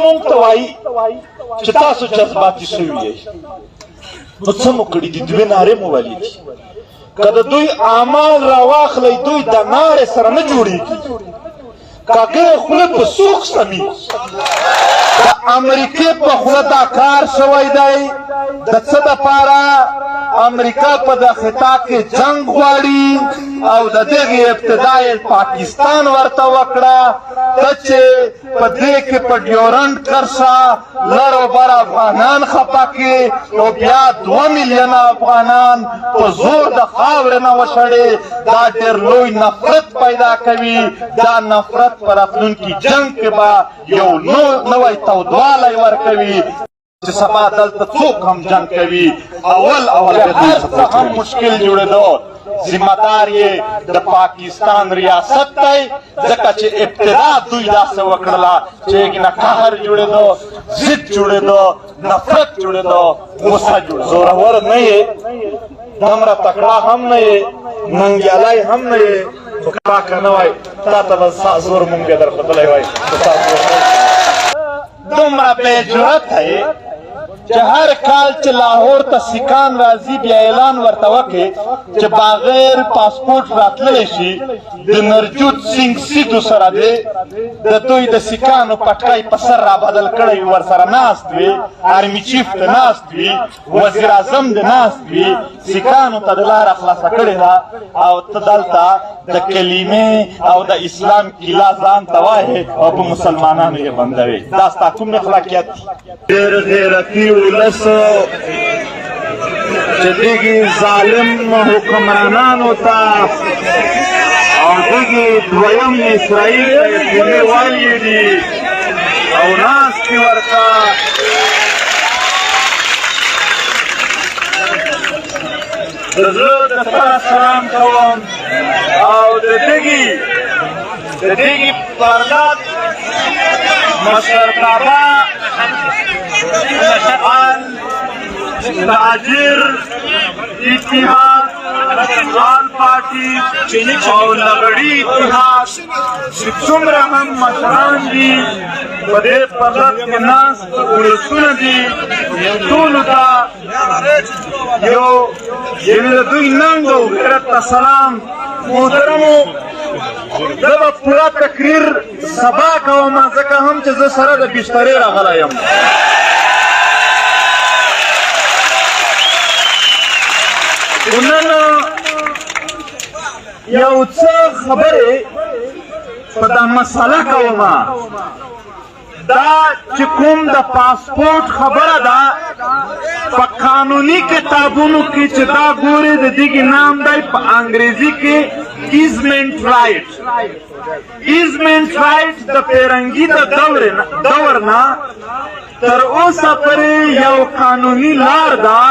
مونږ ته وایي چې تاسو جذباتي شوي یئ، نو څه مو کړي دي؟ دوی نارې مو ویلي دي. که د دوی اعمال راواخلئ دوی د نارې سره نه جوړېږي، کاږه خوله په سوک سمي. د امریکې په خوله دا کار شوی دی. د څه دپاره؟ امریکا په د خطا کې جنگ غواړي او د دغې ابتدا یې پاکستان ورته وکړه، ته چې په دې کې په ډیورنډ کرښه لر او بر افغانان خفه کړي، نو بیا 2 میلیونه افغانان په زور د خاورې نه وشړې. دا ډېر لوی نفرت پیدا کوي. دا نفرت په راتلونکي جنګ کې به یو نوی تودوالی ورکوي چې سبا دلته څوک هم جنګ کوي. اول هر څه هم مشکل جوړېدو، ذمه دار یې د پاکستان ریاست دی، ځکه چې ابتدا دوی داسې وکړله چې هغې نه قهر جوړېدو، ضد جوړېدو، نفرت جوړېدو، غصه جوړېدو. زورور نه یې، دومره تکړه هم نه یې، ننګیالی هم نه یې، خو کاکه نه وای تا ته به ستا زور مونږ بیا درښودلی وای. دومره بې جرأته یې چې هر کال چې لاهور ته سیکان راځي بیا اعلان ورته وکړي چې بغیر پاسپورټ راتللی شي. د نرجوت سینګ سیدو سره دی د دوی د سیکانو پټکی په سر رابدل کړی وي، ورسره ناست وي، آرمي چیف ته ناست وي، وزیر اعظم د ناست وي، سیکانو ته د لاره خلاصه کړې ده او ته دلته د کلمې او د اسلام کیله ځان ته وایې او په مسلمانانو یې بندوې. دا ستا کوم اخلاقیت دي؟ ډېر غیرتي ولس چې دغې ظالم حکمرانانو ته او دغې دویم اسرائیل ته یتیمې والي دي او ناستې ورته د زړه د سره سلام کوم او د دغې پردات مشرتابه تاجر اتحاد آل پارټي او لغړي اتحاد چې څومره هم مشران دي په دې پردات کې ناست ولسونه دي، ټولو ته یوې د دوی ننګ او غیرت ته سلام. محترمو، زه به پوره تقریر سبا کوم ځکه هم چې زه سره د بسترې راغلی یم. نن یو څه خبرې په دا مسله کوم. دا چې کوم د پاسپورټ خبره ده په قانوني کتابونو کې چې دا ګورې د دغې نام دی په انګریزي کې ایزمنټ رایټ. ایزمنټ رایټ د پیرنګي د دور نه تر اوسه پورې یو قانوني لار ده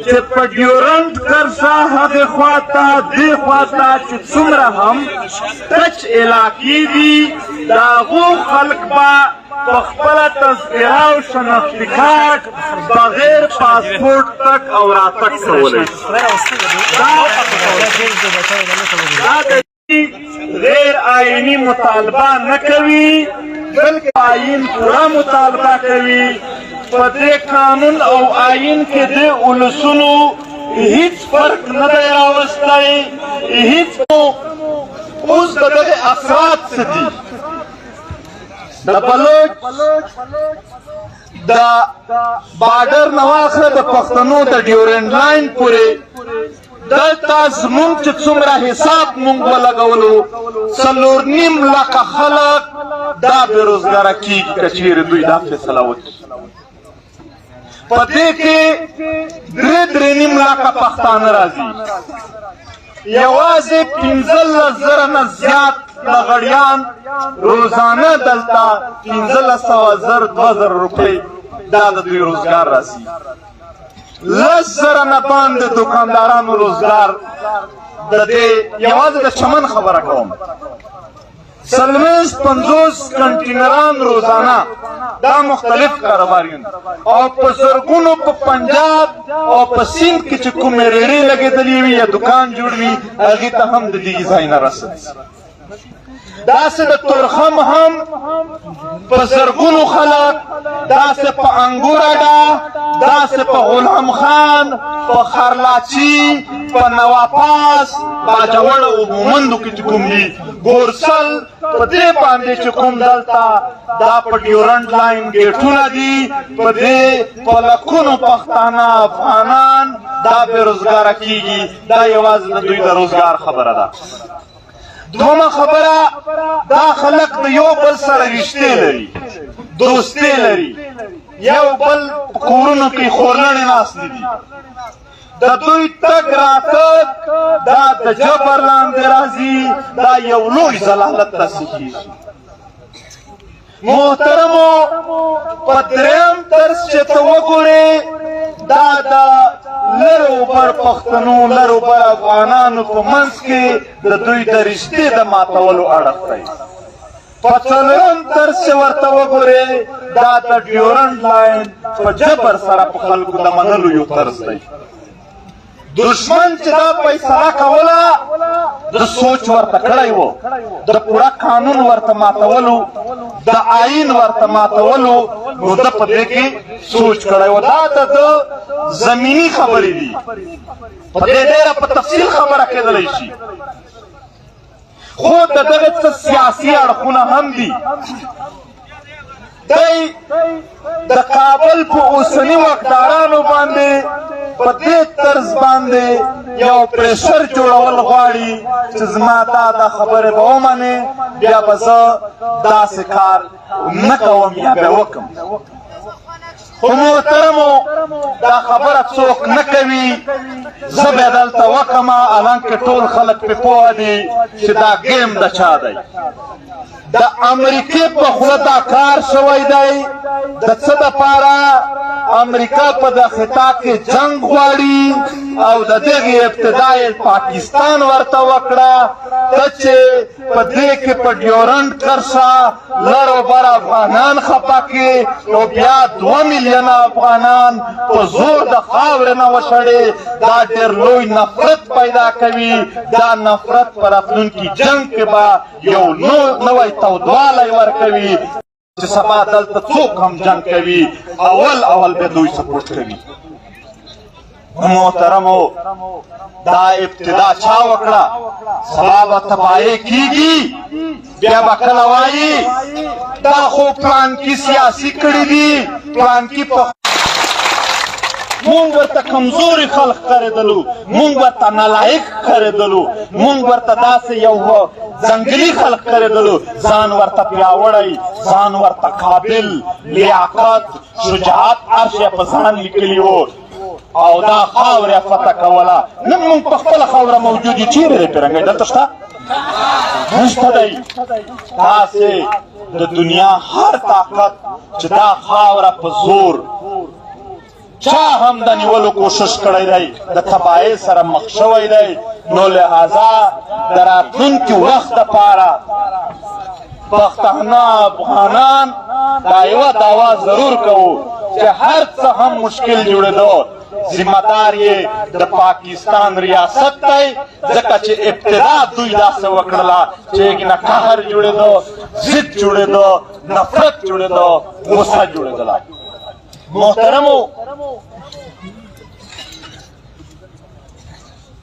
چې په ډیورنډ کرښه هغې خوا ته دې خوا ته چې څومره هم ټچ علاقې دي د هغو خلک به په خپله تذکره او شناختي کارت بغیر پاسپورټ تک او راتګ کولی شي. دا د غیر آئینی مطالبه نه کوي بلکې آئین پوره مطالبه کوي. په دې قانون او آئین کې د ولسونو هیڅ فرق نه دی راوستی. هیڅ اوس د دغې افراد څه دي؟ د بلوچ د بارډر نه واخله د پښتنو د ډیورنډ لاین پورې دلته زمونږ چې څومره حساب مونږ ولګولو 4.5 لکه خلک دا بېروزګاره کېږي که چېرې دوی دا فیصله وکړي. په دې کې 3.5 لکه پښتانه راځي. یوازې 15,000 نه زیات لغړیان روزانه دلته 15,000 روپۍ دا د دوی روزګار راځي. 10,000 نه باندې دوکاندارانو روزګار د دې یوازې د چمن خبره کوم 50 کنټینران روزانه دا مختلف کاروباریون او په زرګونو په پنجاب او په سیند کې چې کومې ریړې لګېدلې وي یا دکان جوړ وي هغې ته هم د دې ځای نه رسېږي. داسې د تورخم هم په زرګونو خلک، داسې په انګور اډه، داسې په غلام خان، په خرلاچي، په نواپاس، باجوړ او مومندو کې چې کوم دي، ګورسل، په دې باندې چې کوم دلته دا په ډیورنډ لاین ګیټونه دي، په دې په لکونو پښتانه افغانان دا بېروزګاره کېږي. دا یوازې د دوی د روزګار خبره ده. دومه خبره، دا خلک د یو بل سره رشتې لري، دوستۍ لري، یو بل په کورونو کې خورلڼې ناستې دي. د دوی تګ راتګ دا د جبر لاندې راځي، دا یو لوی ضلالت تصحیحېږي. محترمو، په درېیم طرز چې ته وګورې، دا د لرو بر پښتنو، لرو بر افغانانو په منځ کې د دوی د رشتې د ماتولو اړخ دی. په څلورم طرز چې ورته وګورې، دا د ډیورنډ لاین په جبر سره په خلکو د منلو یو طرز دی. دشمن چې دا فیصله کوله، د سوچ ورته کړی و، د پوره قانون ورته ماتولو، د آئین ورته ماتولو، نو ده په دې کې سوچ کړی و. دا د ده زمینی خبرې دي، په دې ډېره په تفصیل خبره کېدلی شي، خو د دغه څه سیاسي اړخونه هم دي. دی د کابل په اوسني واکدارانو باندې په دې طرز باندې یو پریشر جوړول غواړي چې زما دا خبرې به ومنې، بیا به زه داسې کار نه کوم یا به وکړم. خو محترمو، دا خبره څوک نه کوي، زه به دلته وکړمه، حالانکې ټول خلک پرې پوه دي چې دا ګیم د چا دی. د امریکې په خوله دا کار شوی دی. د څه دپاره؟ امریکا په د خطا کې جنگ غواړي او د دغې ابتدا یې پاکستان ورته وکړه، ته چې په دې کې په ډیورنډ کرښه لر و بر افغانان خفه کړې، نو بیا 2 میلیونه افغانان په زور د خاورې نه وشړې. دا ډېر لوی نفرت پیدا کوي. دا نفرت په راتلونکي جنګ کې به یو نوی تودوالی ورکوي چې سبا دلته څوک هم جنګ کوي، اول به دوی سپورټ کوي. محترمو، دا ابتدا چا وکړه؟ سبا به تباهي کېږي. بیا به کله وایي دا خو پلانکي سیاسي کړي دي، پلانکي په مونږ ورته کمزوري خلق ښکارېدلو، مونږ ورته نالایق ښکارېدلو، مونږ ورته داسې یو ځنګلي خلق ښکارېدلو. ځان ورته پیاوړی، ځان ورته قابل، لیاقت، شجاعت، هر شی په ځان لیکلي و او دا خاوره فتح کوله. نن مونږ په خپله خاوره موجود یو. چیرې دی پیرنګی؟ دلته شته؟ نشته دی. داسې د دنیا هر طاقت چې دا خاوره په زور چا هم د نیولو کوشش کړی دی، د تباهۍ سره مخ شوی دی. نو لہذا د راتلونکي وخت دپاره پښتانه افغانان دا یوه دعوا ضرور کوو چې هر څه هم مشکل جوړېدو، ذمه دار یې د پاکستان ریاست دی، ځکه چې ابتدا دوی داسې وکړله چې نه قهر جوړېدو، ضد جوړېدو، نفرت جوړېدو، غصه جوړېدله. محترمو،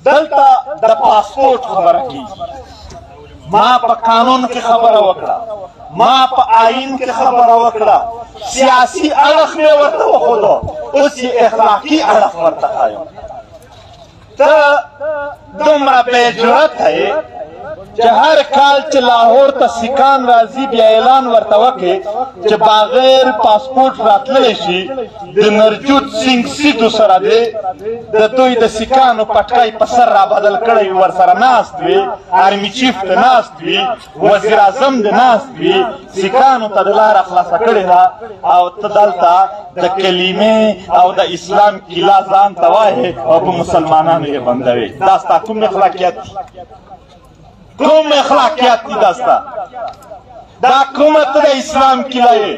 دلته د پاسپورټ خبره کېږي. ما په قانون کې خبره وکړه، ما په آئین کې خبره وکړه، سیاسي اړخ مې ورته وښودو، اوس یې اخلاقي اړخ ورته ښایم. ته دومره بې جرأته یې چې هر کال چې لاهور ته سیکان راځي، بیا اعلان ورته وکړې چې بغیر پاسپورټ راتللی شي. د نرجوت سینګ سیدو سره دی د دوی د سیکانو پټکی په سر را بدل کړی وي، ورسره ناست وي، آرمي چیف ته ناست وي، وزیر اعظم د ناست وي، سیکانو ته د لاره خلاصه کړې ده او ته دلته د کلمې او د اسلام کیله ځان ته وایې او په مسلمانانو یې بندوې. دا ستا کوم اخلاقیت دي؟ کوم اخلاقیات دي دا ستا؟ دا کومه ته د اسلام کیله یې؟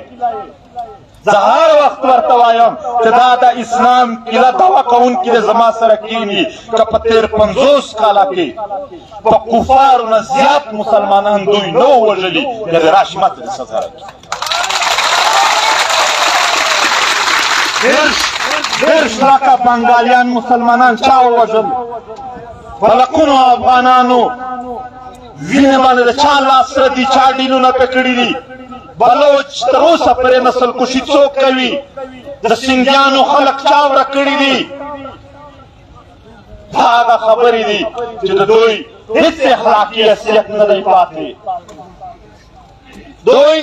زه هر وخت ورته وایم چې دا د اسلام کیله دوا کوونکي د زما سره کښېني که په تېر 50 کاله کې په کفارو نه زیات مسلمانان دوی نه و وژلي بیا دې راشي ماته دې سزا راکړي. 30 لکه بنګالیان مسلمانان چا ووژل؟ په لکونو افغانانو وینې باندې د چا لاس سره دي، چا ډیلونه پرې کړي دي. بلوچ تر اوسه پرې نسل کشي څوک کوي؟ د سنګیانو خلک چا ورک کړي دي؟ دا هغه خبرې دي چې د دوی هېڅ اخلاقي حیثیت نه دی پاتې. دوی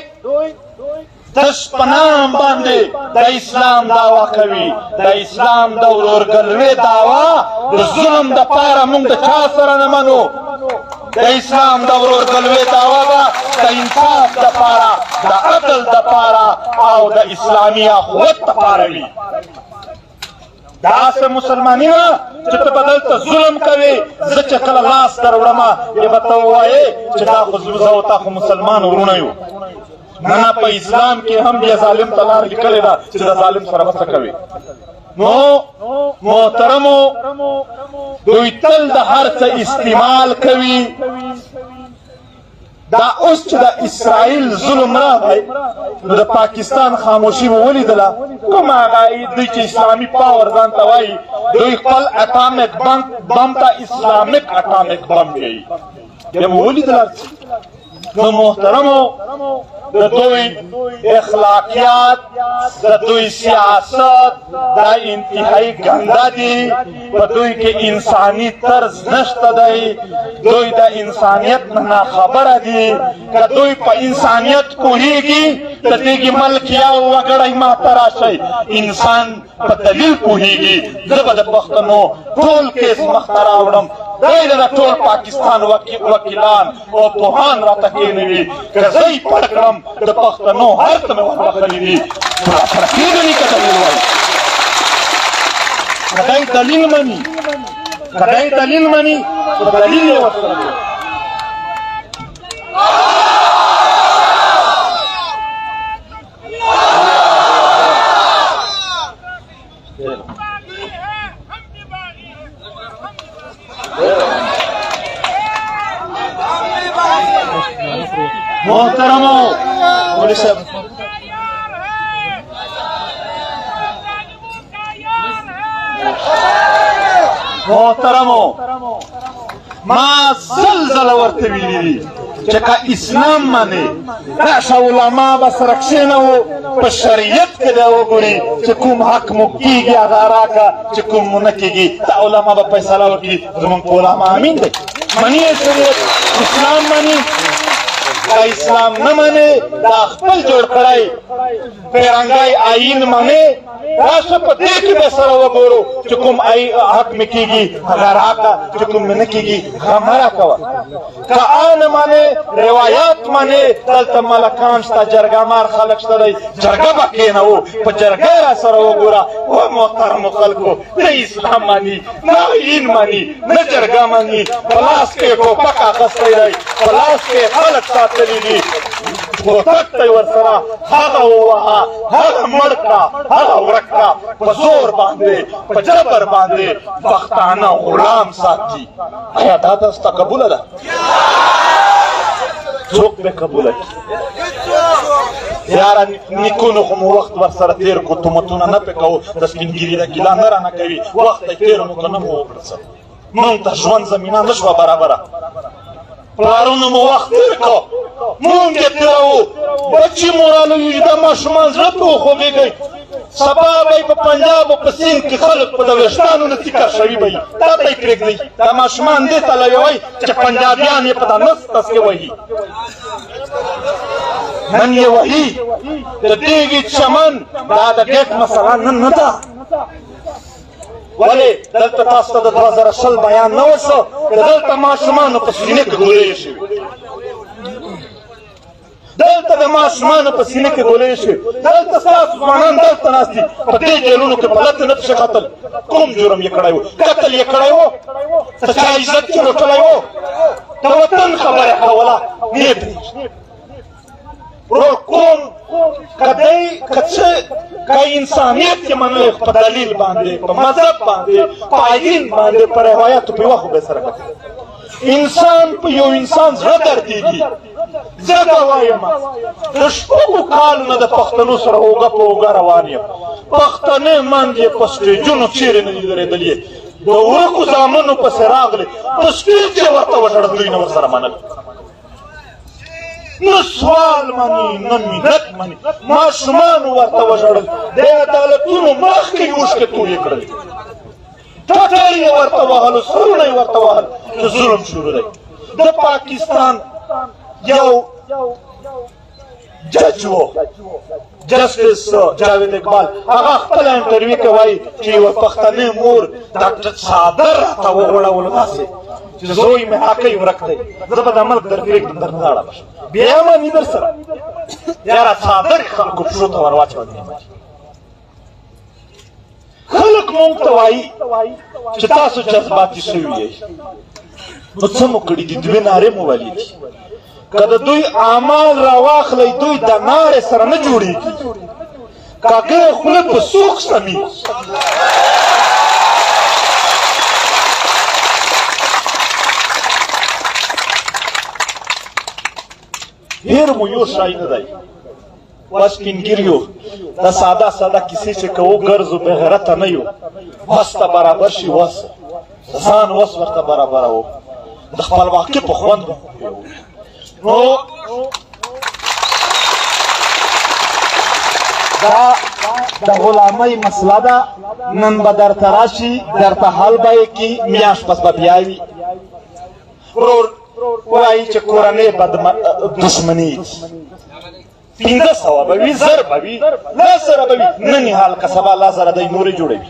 تش په نام باندې د اسلام دعوا کوي، د اسلام د ورورګلوۍ دعوا د ظلم دپاره موږ د چا سره نه منو. د اسلام د ورورګلوۍ دعوا به د انصاف دپاره، د عدل دپاره او د اسلامي اخوت دپاره وي. داسې مسلماني وه چې ته به دلته ظلم کوې، زه چې کله لاس در وړمه بیا به ته ووایې چې دا خو زه او تا خو مسلمان ورونه یو. نه په اسلام کې هم بیا ظالم ته لار لیکلې ده چې د ظالم سره به څه کوې. نو محترمو، دوی تل د هر څه استعمال کوي. دا اوس چې د اسرائیل ظلم راغی نو د پاکستان خاموشي مو ولیدله. کوم هغه دوی چې اسلامي پاور ځان ته وایي، دوی خپل اټامیک بم ته اسلامیک اټامیک بم کوي. بیا مو ولیدله. نو محترمو، د دوی اخلاقیات، د دوی سیاست دا انتهایی ګنده دي. په دوی کې انساني طرز نشته دی. دوی د انسانیت نه ناخبره دي. که دوی په انسانیت پوهېږي د دې ملک یو وګړی ماته راشئ، انسان په دلیل پوهېږي. زه به د پښتنو ټول کیس مخته راوړم، دوی د ټول پاکستان وکیلان او پوهان راته کښېنوي. که زه یې پټ کړم د پښتنو هر څه مې وربخلي دي، نو راسره کېږي که دلیل وایي. که دی دلیل مني، که دی دلیل مني نو دلیل یې ورسره دی. محترمو، مولوی صاحب محترمو، ما زلزله ورته ویلي دي چې که اسلام منې راشه علما به سره کښېنوو، په شریعت کې دی وګوري چې کوم حق مو کېږي هغه راکړه، چې کوم مو نه کېږي دا علما به فیصله وکړي. زموږ په علما امین دی. مني یې شریعت، اسلام مني. که اسلام نه منې دا خپل جوړ کړی پیرنګی آیین منې، راشه په دې کې به سره وګورو چې کوم حق مې کېږي هغه راکړه، چې کوم مې نه کېږي هغه مه راکوه. که نه منې، روایات منې، دلته ملکان شته، جرګه مار خلک شته دی، جرګه به کښېنوو، په جرګه را سره وګوره. او محترمو خلکو، نه اسلام مني، نه آیین مني، نه جرګه مني. په لاس کې ټوپک اخیستی دی، په لاس کې خلک ساتلي دي. کوتک ته یې ورسره هغه ووهه، هغه مړ کړه، هغه ورک کړه. په زور باندې، په جبر باندې پښتانه غلام ساتي. آیا دا تاسو ته قبوله ده؟ څوک به قبوله کړي؟ یاره نیکونو خو مو وخت ورسره تېر کړو، تهمتونه نه پرې کوو، د سپین ګیري د ګیله نه رانه کوي. وخت یې تېر مو که نه مو وکړه څه، موږ ته ژوند زمینه نه شوه برابره. پلارونو مو وخت تېر کړو، مونږ یې تېروو. بچي مو رالویږي، دا ماشومان زړه پرې وخوږېږئ. سبا به یې په پنجاب او په سیند کې خلک په د ویښتانو نه تیکه شوي به یي. تا ته یې پرېږدئ. دا ماشومان دې ته لویوئ چې پنجابیان یې په دا نس تس کې وهي. نن یې وهي. د دېګې چمن دا د ګیټ مسله نن نه ده. ولې دلته تاسو ته د 2020 بیان نه وسو که دلته ماشومانو په سینې کې ګولۍ شوي، دلته د ماشومانو په سینې کې ګولۍ شوي، دلته ستاسو ځوانان دلته ناست دي. په دې جیلونو کې په لته نه تشي قتل. کوم جرم یې کړی و؟ قتل یې کړی و؟ د چا عزت یې لوټلی و؟ د وطن خبره کوله، نه یې پرېږدي. ورور کوم که انسانیت یې منلی په دلیل باندې په مذهب باندې په آیین باندې په روایاتو په یوه خو به سره کتل انسان په یو انسان زړه دردېږي ځکه وایم د شپږو کالو نه د پښتنو سره اوږه په اوږه روان یم پښتنې مند یې په سټېجونو چیرې نه دي درېدلي د ورکو زامنو پسې راغلې په سټېج یې ورته وژړل دوی نه ورسره منل نه سوال مني نه منت مني ماشومانو ورته وژړل د عدالتونو مخکې یې اوښکې تویې کړلې ټټر یې ورته وهلو سرونه یې ورته وهل چې ظلم شروع دی د پاکستان یو جج و جسټس جاوید اقبال هغه خپله انټرویو کې وایي چې یوه پښتنې مور ډاکټر څادر راته وغوړولو داسې چې زوی مې حقی ورک دی زه به دا ملک در پرېږدم در نه لاړه بشم بیا یې مني در سره یاره څادر یې خلکو پښو ته ور واچولې خلک مونږ ته وایي چې تاسو جذباتي شوي یئ نو څه مو کړي دي دوې نارې مو ولې دي که د دوی اعمال راواخلئ دوی د نارې سره نه جوړېږي کاږه خوله په سوک سمي ډېر مو یو شی نه دی و سپینګیریو دا ساده ساده کیسې چې کوو ګرځو بېغیرته نه یو وس ته برابر شي وس ځان وس ورته برابروو د خپلواکۍ په خوند نو دا د غلامۍ مسله ده نن به درته راشي درته حل به یې کي میاشت پس به بیا وي ورور وایي چې کورنۍ به دښمني دي 500 به وي 1000 به وي 1000 به وي نن یې حال که سبا 1000 دی نورې جوړوي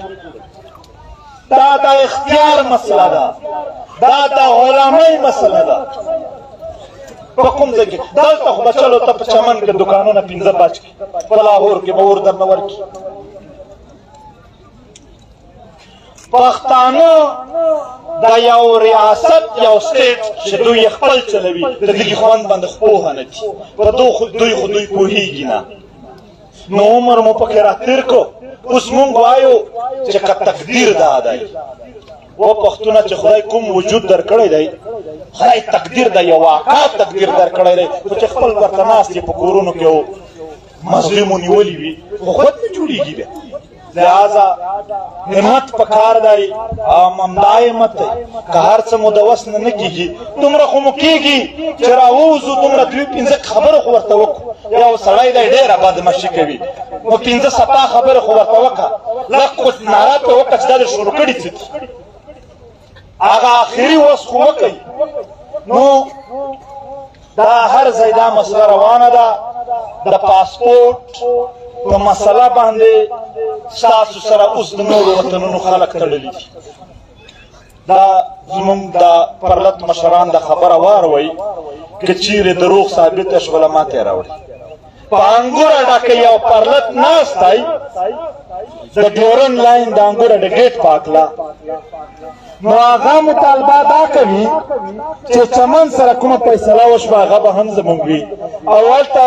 دا د اختیار مسله ده دا د غلامۍ مسله ده په کوم ځای کې دلته خو به چلو ته په چمن کې دوکانونه 15 بچ کړي په لاهور کې به اور درنه ورکړي پښتانه د یو ریاست یو سټیټ چې دوی خپل چلوي د دغې خوند باندې پوهه نه دي په دوی خو دوی پوهېږي نه نو عمر مو پکې راتېر کړو اوس مونږ وایو چې که تقدیر دا دی و پښتونه چې خدای کوم وجود درکړی دی خدای تقدیر د یو واقع تقدیر درکړی دی خو چې خپل ورته ناست یې په کورونو کې و مظلمو نیولي وي خو خود نه جوړېږي بیا لہذا همت پکار دی همدا همت دی که هر څه مو د وس نه نه کېږي دومره خو مو کېږي چې راووځو دومره 2-5 خبره خو ورته وکړو یو سړی دی ډېره بدمشي کوي نو 5 صفا خبره خو ورته وکړه لږ خو ناره پرې وکړه چې دا دې شروع کړي څه دي هغه آخري وس خو وکړئ نو دا هر ځای دا مسله روانه ده د پاسپورټ په مسله باندې ستاسو سره اوس د نورو وطنونو خلک تړلي دي دا زموږ د پرلت مشران د خبره واروئ که چیرې دروغ ثابته شوله ماته یې راوړي په انګوره ډکه یو پرلت ناست دی د ډیورن لاین د انګوره د ګیټ پاکله نو هغه مطالبه دا کوي چې چمن سره کومه فیصله وشوه هغه به هم زموږ وي او هلته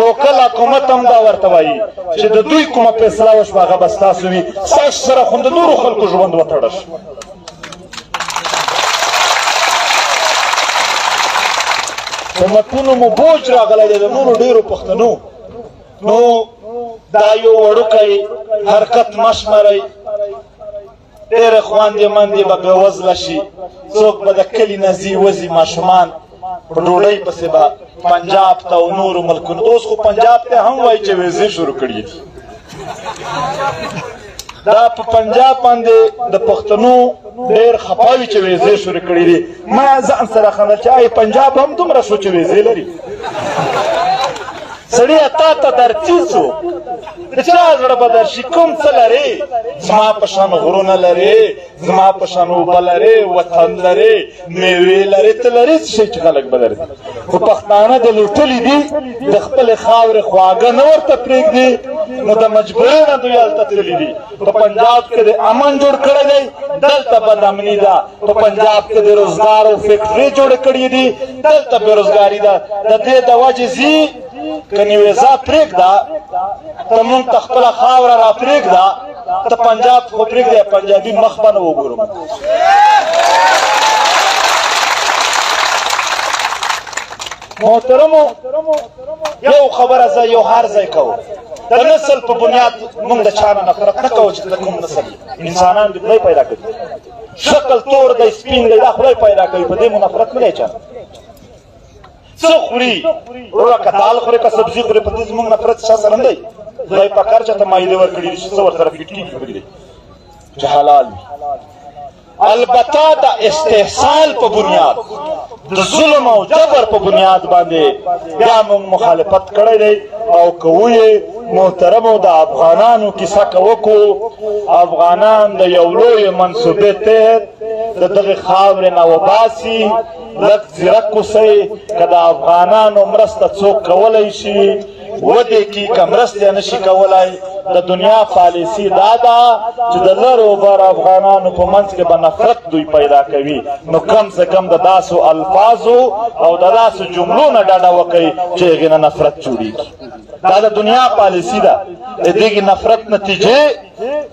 لوکل حکومت هم دا ورته وایي چې د دوی کومه فیصله وشوه هغه به ستاسو وي ستاسو سره خو د نورو خلکو ژوند وتړل شي حکومتونو مو بوج راغلی دی د نورو ډېرو پښتنو نو دا یو وړوکی حرکت مه شمرئ ډېرې خواندې مندې به بېوزله شي څوک به د کلي نه ځي وځي ماشومان په ډوډۍ پسې به پنجاب ته او نورو ملکونو اوس خو پنجاب ته هم وایي چې ویزې شروع کړي دي دا په پنجاب باندې د پښتنو ډېر خفا وي چې ویزې شروع کړي دي ما ځان سره خندل چې ای پنجاب هم دومره شو چې ویزې لري سړیه تا ته درڅي څو د چا زړه به درشي کوم څه لرې زما په شان غرونه لرې زما په شان اوبه لرې وطن لرې میوې لرې ته لرې څه شی چې خلک به درځي خو پښتانه د لوټلي دي د خپلې خاورې خواږه نه ورته پرېږدي نو د مجبورۍ نه دوی هلته تللي دي. په پنجاب کې د امن جوړ کړی دی، دلته بدامني ده. په پنجاب کې د روزګار او فیکټرۍ جوړې کړي دي، دلته بېروزګاري ده. د دې د وجې ځي که نیویزا پرېږده، ته مونږ ته خپله خاوره را پرېږده، ته پنجاب خو پرېږدی، پنجابي مخ به نه وګورو. محترمو، یو خبره زه یو هر ځای کوو، د نسل په بنیاد مونږ د چا نه نفرت نه کوو چې د کوم نسل انسانان دې خدای پیدا کړي، شکل تور دی سپین دی دا خدای پیدا کوي، په دې مو نفرت نه دی چا. څه خوري وروره، که دال خوري که سبزي خوري، په دې زموږ نفرت چا سره نه دی. خدای پاک هر چاته مایلې ورکړي دي چې څه ورسره فټ کېږي پرېږدي چې حلال وي. البته د استحصال په بنیاد، د ظلم او جبر په بنیاد باندې بیا موږ مخالفت کړی دی او کوو یې. محترمو، د افغانانو کیسه که وکړو، افغانان د یو لویې منصوبې تحت د دغې خاورې نه وباسي. لږ ځیرک اوسئ، که د افغانانو مرسته څوک کولی شي ودې کې، که مرستې نه شي کولی، د دنیا پالیسي دا ده چې د لر و بر افغانانو په منځ کې به نفرت دوی پیدا کوي. نو کم سے کم د داسو الفاظو او د داسو جملو نه ډډه وکئ چې هغې نه نفرت جوړېږي. دا د دنیا پالیسي ده. د دې نفرت نتیجې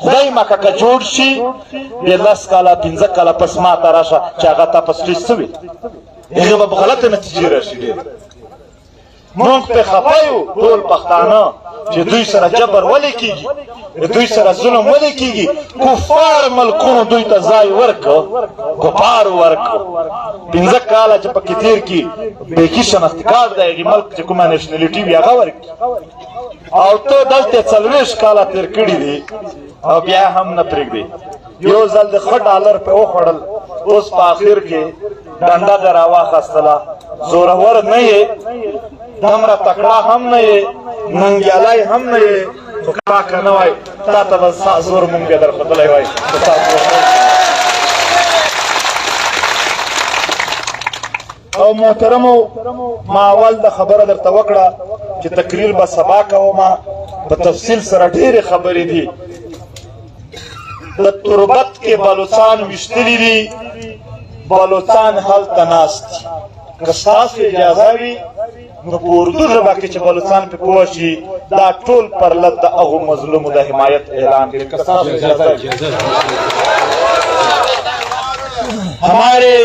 خدای مکه که جوړ شي، د 10 کاله 15 کاله پس ما ته راشه چې هغه تا په سټیج څه وي، هغې به غلطې نتیجې راشي. ډېر مونږ پې خفه یو ټول پښتانه چې دوی سره جبر ولې کېږي، دوی سره ظلم ولې کېږي. کفار ملکونو دوی ته ځای ورکړه، کفارو ورکړه. 15 کاله چې پکې تېر کړي، بیخي شناختي کارت دی هغې ملک چې کومه نیشنلټي وي هغه ورکړي. او ته دلته 40 کاله تېر کړي دي او بیا هم نه پرېږدي. یو ځل د ښه ډالر پې وخوړل، اوس په آخر کې ډنډه دې راواخیستله. زورور نه یې، دومره تکړه هم نه یې، ننګیالی هم نه یې، خو کا که نه وای تا ته به ستا زور مونږ بیا درښودلی وای. او محترمو، ما اول د خبره درته وکړه چې تقریر به سبا کومه، په تفصیل سره ډېرې خبرې دي. د تربت کې بلوچان ویشتلي دي، بلوچان هلته ناست دي. که ستاسو اجازه وي نو په اردو ژبه کې چې بلوچان پې پوه شي، دا ټول پرلت د هغو مظلومو د حمایت اعلان کړي. که ستاسو اجازه وي. हमारे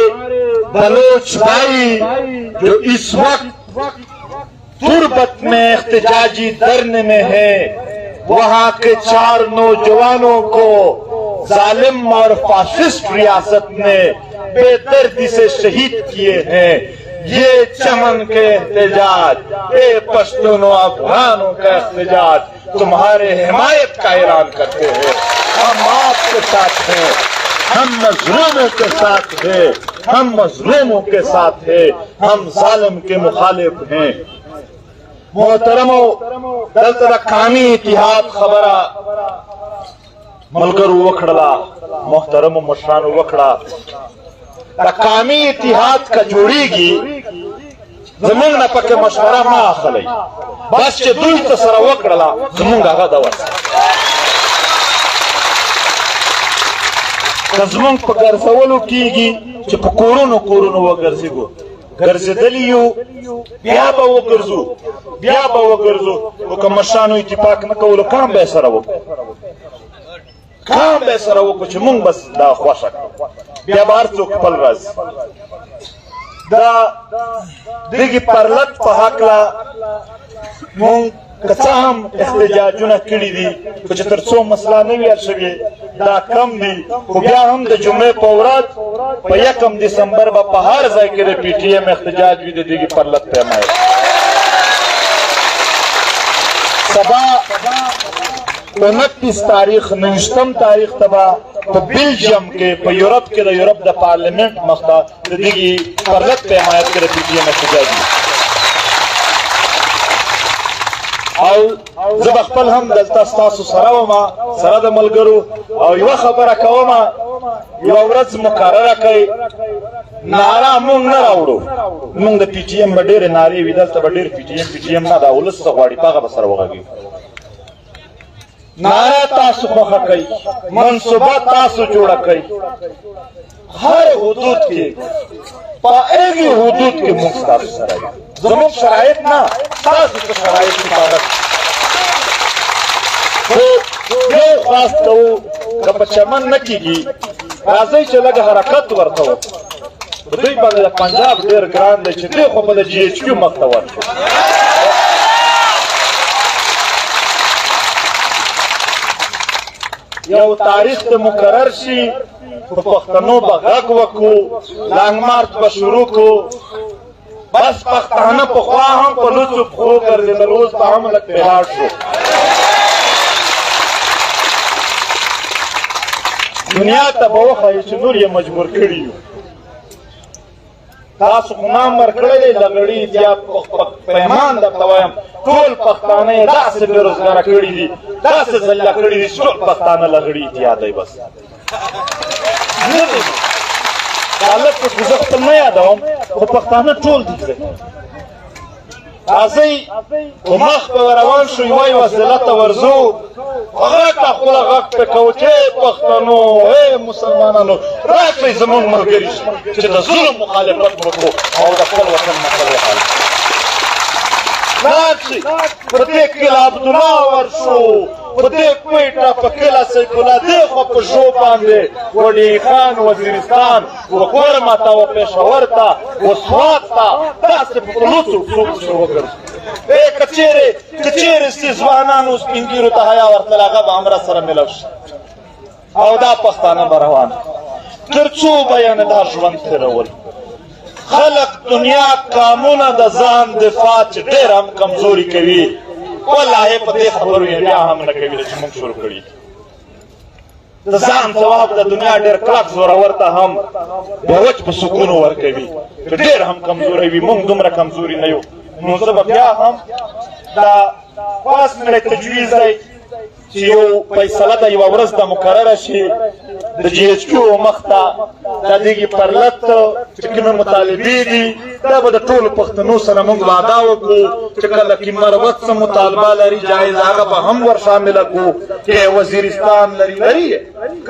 बलोच भाई जो इस वक्त तुर्बत में इख्तिजाजी धरने में है, वहाँ के 4 नौजवानों को जालिम और फासिस्ट रियासत ने बेदर्दी से शहीद किए हैं. ये चमन के एहतजाज, ये पश्तूनों अफगानों का एहतजाज तुम्हारे हिमायत का ऐलान करते हैं. हम आपके साथ हैं, हम मजलूमों के साथ हैं, हम मजलूमों के साथ हैं, हम जालिम के मुखालिफ हैं. मोहतरमो, दलते द कामी इतिहाद खबरा मलगरू वखड़ला, मोहतरमो मशरानो वखड़ा. د قامي اتحاد که جوړېږي، زمونږ نه پکې مشوره مه اخلئ، بس چې دوی ته سره وکړله زمونږ هغه ده ورسره. که زمونږ په ګرځولو کېږي چې په کورونو کورونو وګرځېږو، ګرځېدلي یو بیا به وګرځو، بیا به وګرځو. خو که مشرانو اتفاق نه کولو کام به یې سره وکړو، کام به یې سره وکړو چې مونږ بس دا خوښه کړو، بیا به هر څوک خپل راځي. دا دغې پرلت په هکله مونږ که څه هم احتجاجونه کړي دي، خو چې تر څو مسله نه وي حل شوې دا کم دي. خو بیا هم د جمعې په ورځ په 1 دسمبر به په هر ځای کې د پي ټي ایم احتجاج وي د دغې پرلت په حمایت. سبا 29 تاریخ 29 تاریخ ته به په بلجیم کې په یورپ کې د یورپ د پارلمنټ مخ ته د دغې پرلت په حمایت کې د پي ټي ایم احتجاج وي. او زه به خپل هم دلته ستاسو سره ومه، سره د ملګرو. او یوه خبره کومه، یوه ورځ مقرره کړئ، ناره مونږ نه راوړو، مونږ د پي ټي ایم به ډېرې نارې وي، دلته به ډېر پي ټي ایم نه، دا ولس څه غواړي په هغه به سره وغږېږو. ناره تاسو خوښه کوي، منصوبه تاسو جوړه کوي. هر حدود کې په هغې حدود کې موږ ستاسو سره یو. زموږ شرایط نه، ستاسو په شرایط مطابق. خو یو خواست کوو، که په چمن نه کېږي راځئ چې لږ حرکت ورته وکړو. دوی به د پنجاب ډېر ګران دی چې دوی خو به د جي ایچ کیو مخ ته ورشو. یو تاریخ ته مقرر شي، په پښتنو به غږ وکړو، لانګ مارچ به شروع کړو. بس پښتانه پخوا هم په لوڅو پښو ګرځېدل، اوس به هم لږ پیلاړ شو. دنیا ته به وښایو چې نور یې مجبور کړي یو. تاسو خو نام ورکړی دی لغړي بیا پیمان درته وایم ټول پښتانه یې داسې بېروزګاره کړي دي، داسې ذلیله کړي دي چې ټول پښتانه لغړي اتحاد دی. بس نه دی دا لږ خو زه خپل نه یادوم، خو پښتانه ټول دي. راځئ خو مخ به روان شو، یوه وسیله ته ورځو، غټه خوله غږ پرې کوو چې پښتنو ای مسلمانانو راشئ زموږ ملګري شئ چې د ظلم مخالفت وکړو او د خپل وطن مسله وحل. راشئ په دې کله عبدالله ورشو، په دې کویټه په کله سیف الله، دې خوا په ژو باندې وډي خان وزیرستان وکورما ته و پېښور ته و سوات ته داسې په لوڅو پښو وګرځو. که چېرې سي ځوانانو سپین ږیرو ته حیا ورتل، هغه به هم راسره ملو شي او دا پښتانه به روان. تر څو به یعنې دا ژوند تېرول. خلق دنیا کامونه د ځان دفاع چې ډېر هم کمزوري کوي، والله په دې خبرو یې بیا هم نه کوي چې موږ شروع کړي. د ځان ځواب د دنیا ډېر کلک زورور ته هم بیا وچ په سکونو ورکوي چې ډېر هم کمزوری وي. موږ دومره کمزوري نه یو. نو زه به بیا هم دا پاس مې تجویز دی چې یو فیصله د یوه ورځ د مقرره شي د جي ایچ کیو مخ ته، دا دغې پرلت چې کومې مطالبې دي دا به د ټولو پښتنو سره موږ وعده وکړو چې کله کې مروت څه مطالبه لري جایز هغه به هم ور شامله کړو. که وزیرستان لري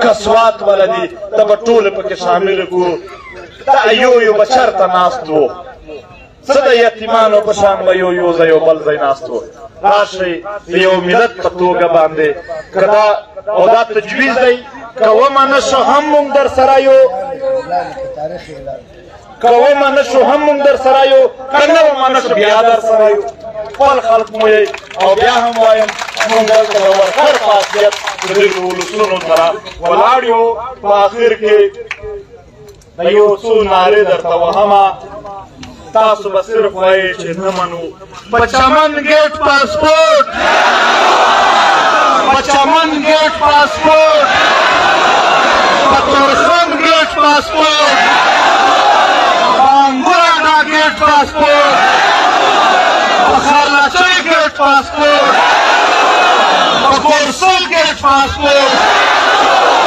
که سوات والا دي دا به ټولې پکې شامل کړو. دا یو به چېرته ناست و، څه د یتیمانو په شان به یو ځای یو بل ځای ناست و. راشئ د یو ملت په توګه باندې که دا او دا تجویز دی، که ومنه شو هم موږ در سره یو، که ومنه شو هم موږ در سره یو، که نه ومنه شو بیا در سره یو. خپل خلق مو یې او بیا هم وایم موږ دلته د ورکړ خاصیت د دغو ولسونو سره ولاړ یو. په آخر کې د یو څو نارې درته وهمه، تاسو به صرف وایئ چې نه منو. په چمن ګیټ پاسپورټ، په چمن ګیټ پاسپورټ، په تورخم ګیټ پاسپورټ، په انګوراډا ګیټ پاسپورټ، په خارلاچۍ ګیټ پاسپورټ، په کورسل ګیټ پاسپورټ،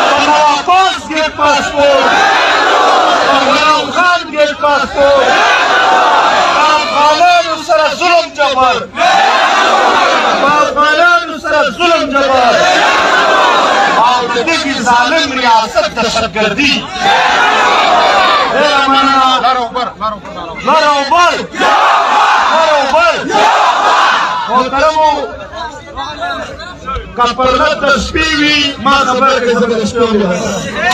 په نواباز ګیټ پاسپورټ، په غلام خان ګیټ پاسپورټ، افغانانو سره ظلم جبر، افغانانو سره ظلم جبر او د دغې ظالم ریاست دهشتګردي. ډېره مننه. لر او بر محترمو، که پرلت د شپې وي ما خبره کوي زه به د شپې وي.